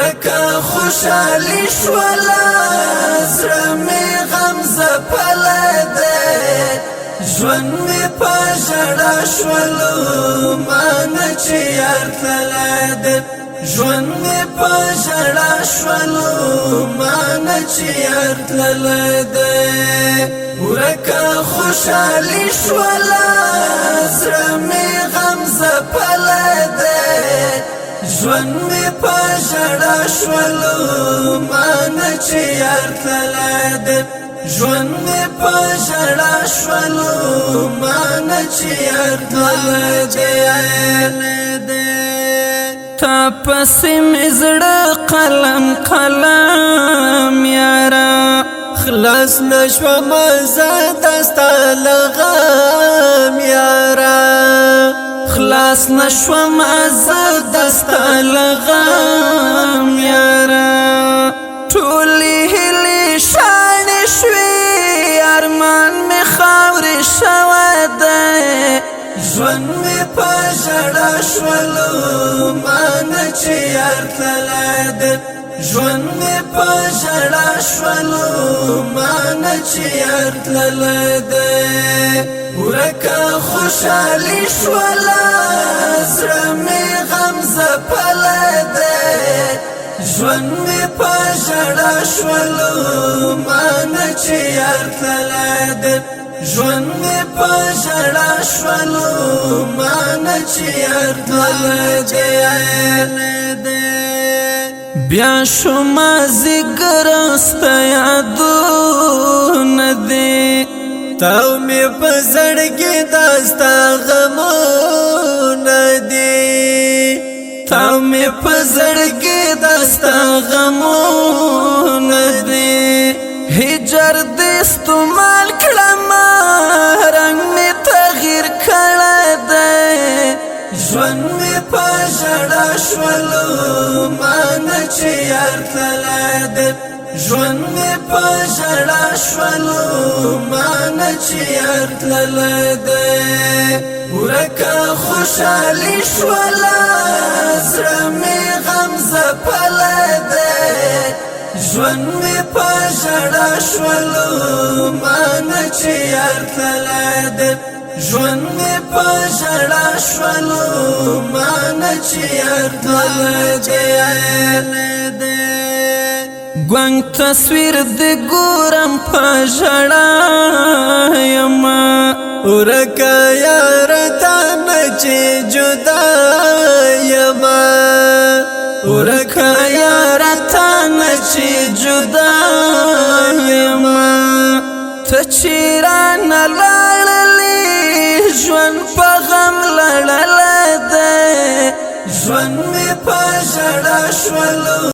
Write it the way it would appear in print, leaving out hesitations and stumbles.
ورکا خوشحالی شولا زړه می غم زپلی دی ژوند می په ژړا شولو مانه چې یار تللی دی ژوند می په ژړا شولو مانه چې یار تللی دی ورکا خوشحالی شولا زړه می غم زپلی دی ژوند می په ژړا شولو مانه چې یار تللی دی ژوند می په ژړا شولو مانه چې یار تللی دی تا پسې مې زړه قلم قلم یاره خلاص نشوم زه دستا له غم یاره خلاص نشوم زه دستا له غم یاره ټولې هیلې شاړې شوې ارمان مې خاورې شوی دی ژوند می په ژړا شولو مانه چې یار تللی دی ژوند می په ژړا شولو مانه چې یار تللی دی ورکا خوشحالی شولا زړه می غم زپلی دی ژوند می په ژړا شولو مانه چې یار تللی دی ژوند می په ژړا شولو مانه چې یار تللی دی بیا شو مازدیګر ستا یادونه دي تاو می په زړګي دا ستا غمونه دي تاو می په زړګي دا ستا غمونه دي هجر دې استعمال کړم رنگ می تغییر کړی دی ژوند می په ژړا شولو مانه چې یار تللی دی ژوند می په ژړا شولو مانه چې یار تللی دی ورکا خوشحالی شولا زړه می غم زپلی دی ژوند می په ژړا شولو مانه چې یار تللی دی ژوند می په ژړا شولو مانه چې یار تللی دی ګونګ تصویر دې ګورم په ژړا یما ورکا یار تانه چې جدا یما ورکا یار تانه چې جدا یما ته چې رانه لاړلې ژوند په غم لړلی دی ژوند می په ژړا شولو